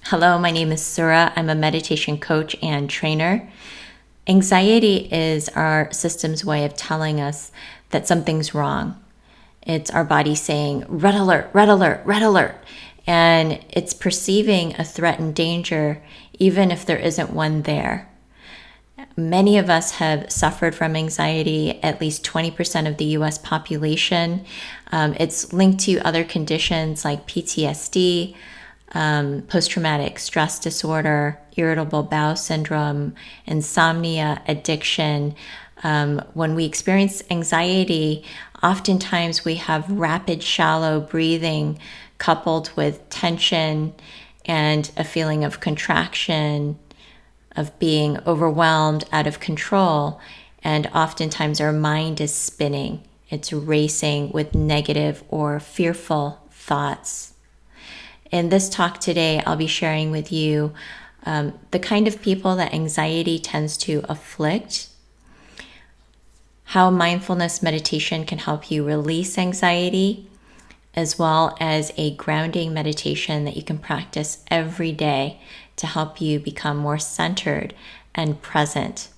Hello, my name is Sura. I'm a meditation coach and trainer. Anxiety is our system's way of telling us that something's wrong. It's our body saying, red alert, red alert, red alert. And it's perceiving a threat and danger, even if there isn't one there. Many of us have suffered from anxiety, at least 20% of the US population. It's linked to other conditions like PTSD, post-traumatic stress disorder, irritable bowel syndrome, insomnia, addiction. When we experience anxiety, oftentimes we have rapid, shallow breathing coupled with tension and a feeling of contraction, of being overwhelmed, out of control. And oftentimes our mind is spinning. It's racing with negative or fearful thoughts. In this talk today, I'll be sharing with you the kind of people that anxiety tends to afflict, how mindfulness meditation can help you release anxiety, as well as a grounding meditation that you can practice every day to help you become more centered and present.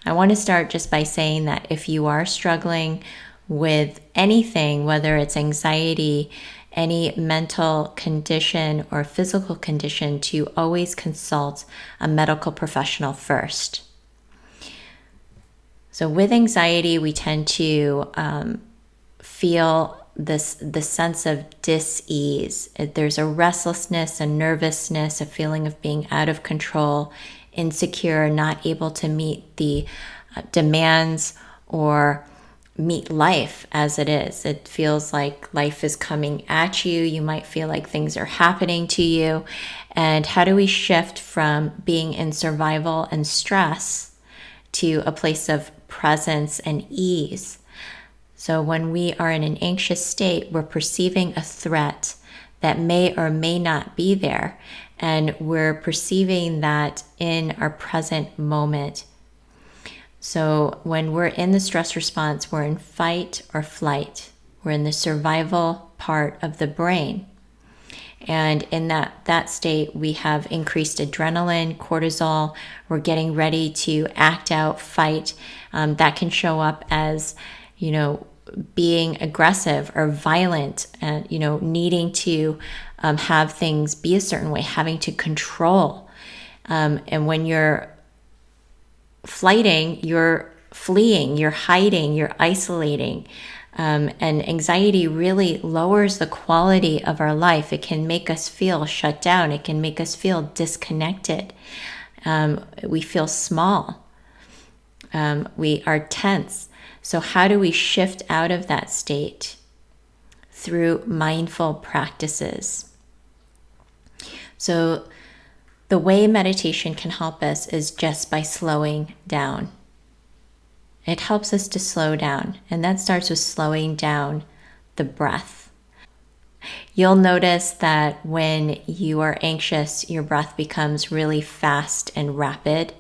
I want to start just by saying that if you are struggling with anything, whether it's anxiety, any mental condition or physical condition, to always consult a medical professional first. So with anxiety, we tend to feel the sense of dis-ease. There's a restlessness, a nervousness, a feeling of being out of control, insecure, not able to meet the demands or meet life as it is. It feels like life is coming at you. You might feel like things are happening to you. And how do we shift from being in survival and stress to a place of presence and ease? So when we are in an anxious state, we're perceiving a threat that may or may not be there. And we're perceiving that in our present moment. So when we're in the stress response, we're in fight or flight. We're in the survival part of the brain. And in that state, we have increased adrenaline, cortisol. We're getting ready to act out, fight. That can show up as, being aggressive or violent and, needing to have things be a certain way, having to control. And when you're flighting, you're fleeing, you're hiding, you're isolating. And anxiety really lowers the quality of our life. It can make us feel shut down. It can make us feel disconnected. We feel small. We are tense. So how do we shift out of that state? Through mindful practices. So the way meditation can help us is just by slowing down. It helps us to slow down, and that starts with slowing down the breath. You'll notice that when you are anxious, your breath becomes really fast and rapid,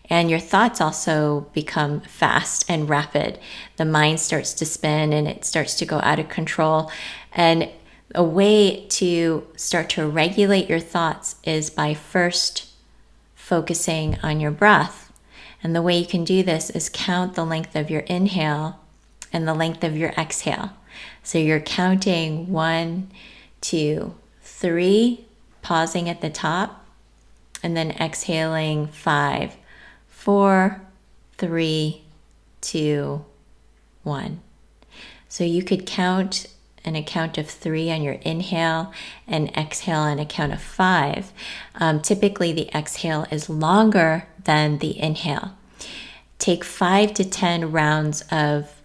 and your thoughts also become fast and rapid. The mind starts to spin and it starts to go out of control. And a way to start to regulate your thoughts is by first focusing on your breath. And the way you can do this is count the length of your inhale and the length of your exhale. So you're counting 1, 2, 3, pausing at the top, and then exhaling 5, 4, 3, 2, 1. So you could count a count of 3 on your inhale and exhale on a count of 5. Typically, the exhale is longer than the inhale. Take 5 to 10 rounds of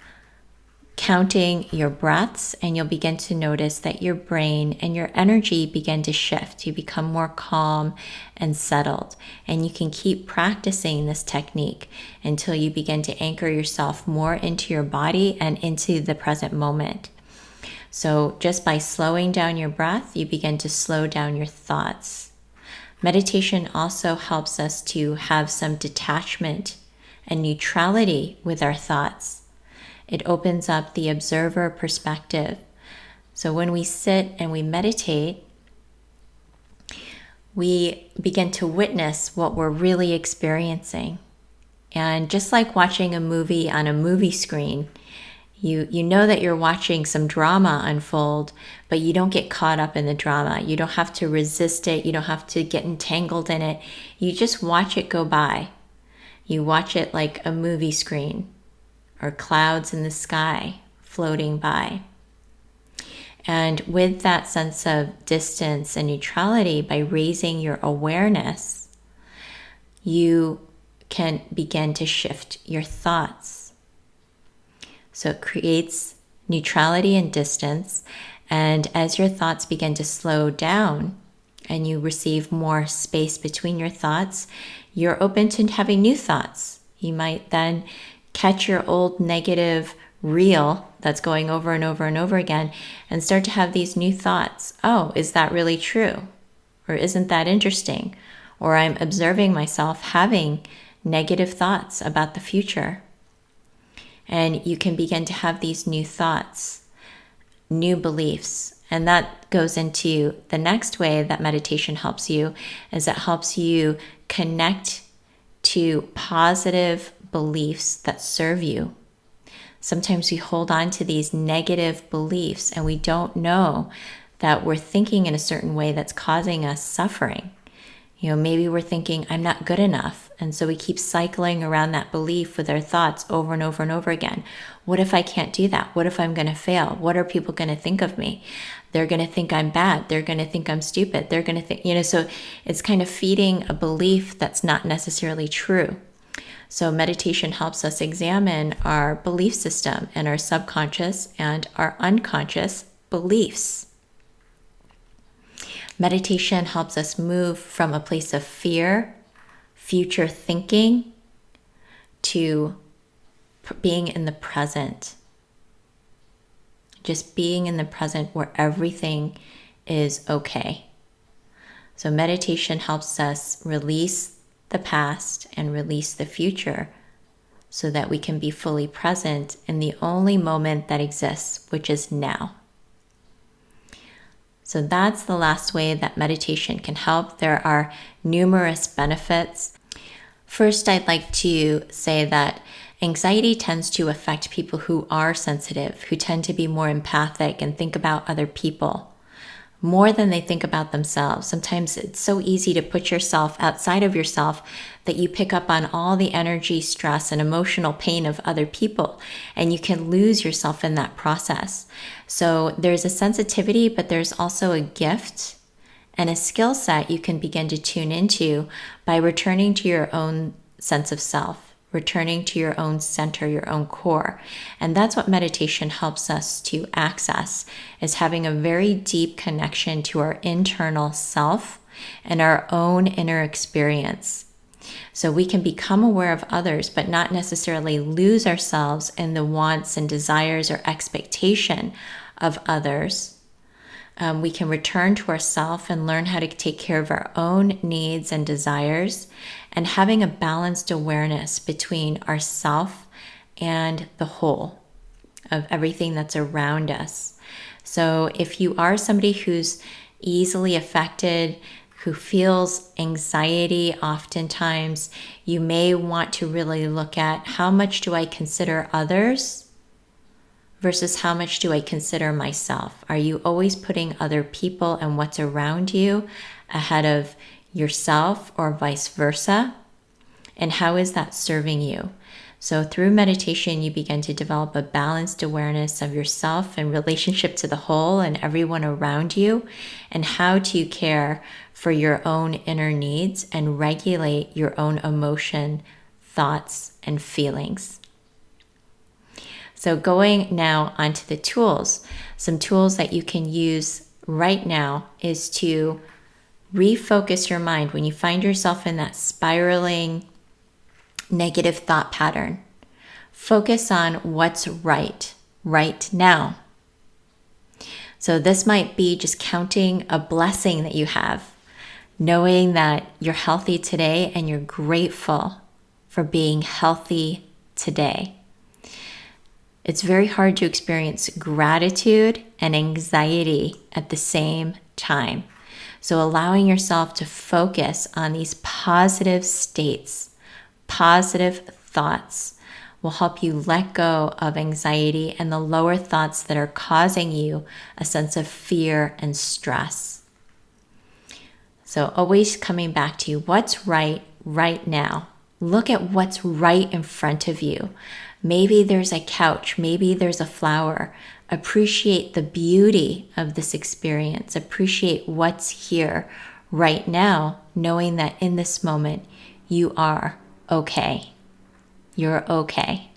counting your breaths, and you'll begin to notice that your brain and your energy begin to shift. You become more calm and settled, and you can keep practicing this technique until you begin to anchor yourself more into your body and into the present moment. So just by slowing down your breath, you begin to slow down your thoughts. Meditation also helps us to have some detachment and neutrality with our thoughts. It opens up the observer perspective. So when we sit and we meditate, we begin to witness what we're really experiencing. And just like watching a movie on a movie screen, you know that you're watching some drama unfold, but you don't get caught up in the drama. You don't have to resist it. You don't have to get entangled in it. You just watch it go by. You watch it like a movie screen or clouds in the sky floating by. And with that sense of distance and neutrality, by raising your awareness, you can begin to shift your thoughts. So it creates neutrality and distance. And as your thoughts begin to slow down and you receive more space between your thoughts, you're open to having new thoughts. You might then catch your old negative reel that's going over and over and over again and start to have these new thoughts. Oh, is that really true? Or isn't that interesting? Or I'm observing myself having negative thoughts about the future. And you can begin to have these new thoughts, new beliefs. And that goes into the next way that meditation helps you, is it helps you connect to positive beliefs that serve you. Sometimes we hold on to these negative beliefs and we don't know that we're thinking in a certain way that's causing us suffering. Maybe we're thinking, I'm not good enough. And so we keep cycling around that belief with our thoughts over and over and over again. What if I can't do that? What if I'm going to fail? What are people going to think of me? They're going to think I'm bad. They're going to think I'm stupid. They're going to think, so it's kind of feeding a belief that's not necessarily true. So meditation helps us examine our belief system and our subconscious and our unconscious beliefs. Meditation helps us move from a place of fear, future thinking, to being in the present. Just being in the present where everything is okay. So meditation helps us release the past and release the future so that we can be fully present in the only moment that exists, which is now. So that's the last way that meditation can help. There are numerous benefits. First, I'd like to say that anxiety tends to affect people who are sensitive, who tend to be more empathic and think about other people more than they think about themselves. Sometimes it's so easy to put yourself outside of yourself that you pick up on all the energy, stress, and emotional pain of other people, and you can lose yourself in that process. So there's a sensitivity, but there's also a gift and a skill set you can begin to tune into by returning to your own sense of self, returning to your own center, your own core. And that's what meditation helps us to access, is having a very deep connection to our internal self and our own inner experience. So we can become aware of others, but not necessarily lose ourselves in the wants and desires or expectation of others. We can return to ourself and learn how to take care of our own needs and desires, and having a balanced awareness between ourself and the whole of everything that's around us. So if you are somebody who's easily affected, who feels anxiety oftentimes, you may want to really look at, how much do I consider others versus how much do I consider myself? Are you always putting other people and what's around you ahead of yourself, or vice versa? And how is that serving you? So through meditation, you begin to develop a balanced awareness of yourself in relationship to the whole and everyone around you, and how to care for your own inner needs and regulate your own emotion, thoughts, and feelings. So going now onto the tools, some tools that you can use right now is to refocus your mind when you find yourself in that spiraling negative thought pattern. Focus on what's right now. So this might be just counting a blessing that you have, knowing that you're healthy today and you're grateful for being healthy today. It's very hard to experience gratitude and anxiety at the same time. So allowing yourself to focus on these positive states, positive thoughts, will help you let go of anxiety and the lower thoughts that are causing you a sense of fear and stress. So always coming back to what's right now. Look at what's right in front of you. Maybe there's a couch, maybe there's a flower. Appreciate the beauty of this experience. Appreciate what's here right now, knowing that in this moment you are okay. You're okay.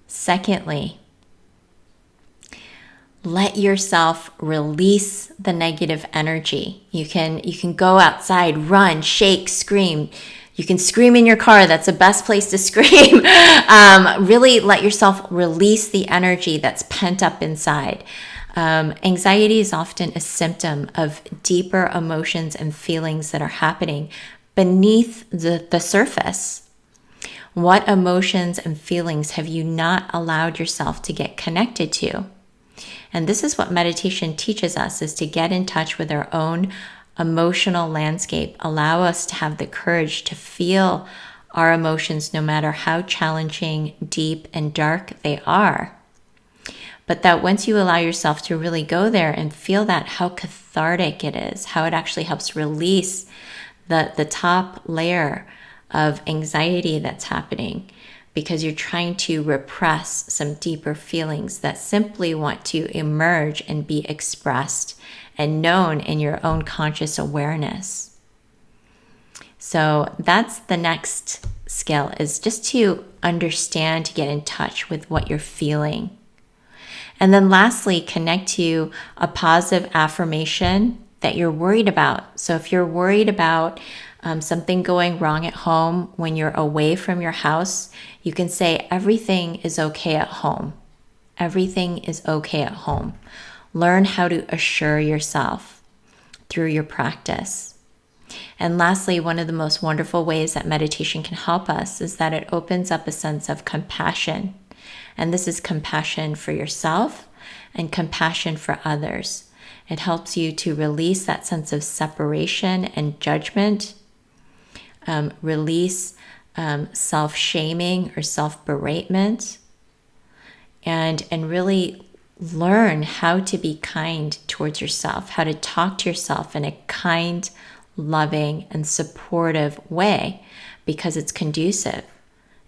Secondly, let yourself release the negative energy. You can go outside, run, shake, scream. You can scream in your car. That's the best place to scream. Really let yourself release the energy that's pent up inside. Anxiety is often a symptom of deeper emotions and feelings that are happening beneath the surface. What emotions and feelings have you not allowed yourself to get connected to? And this is what meditation teaches us, is to get in touch with our own emotional landscape. Allow us to have the courage to feel our emotions no matter how challenging, deep, and dark they are. But that once you allow yourself to really go there and feel that, how cathartic it is, how it actually helps release the top layer of anxiety that's happening, because you're trying to repress some deeper feelings that simply want to emerge and be expressed and known in your own conscious awareness. So that's the next skill, is just to understand, to get in touch with what you're feeling. And then lastly, connect to a positive affirmation that you're worried about. So if you're worried about something going wrong at home when you're away from your house, you can say, everything is okay at home. Everything is okay at home. Learn how to assure yourself through your practice. And lastly, one of the most wonderful ways that meditation can help us is that it opens up a sense of compassion. And this is compassion for yourself and compassion for others. It helps you to release that sense of separation and judgment, release self-shaming or self-beratement, and really learn how to be kind towards yourself, how to talk to yourself in a kind, loving, and supportive way, because it's conducive.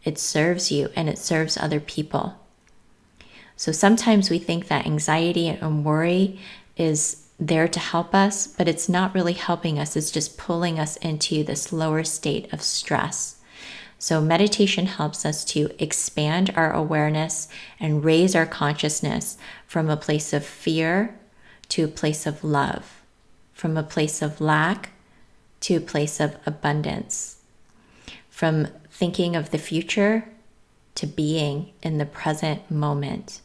It serves you and it serves other people. So sometimes we think that anxiety and worry is there to help us, but it's not really helping us. It's just pulling us into this lower state of stress. So meditation helps us to expand our awareness and raise our consciousness from a place of fear to a place of love, from a place of lack to a place of abundance, from thinking of the future to being in the present moment.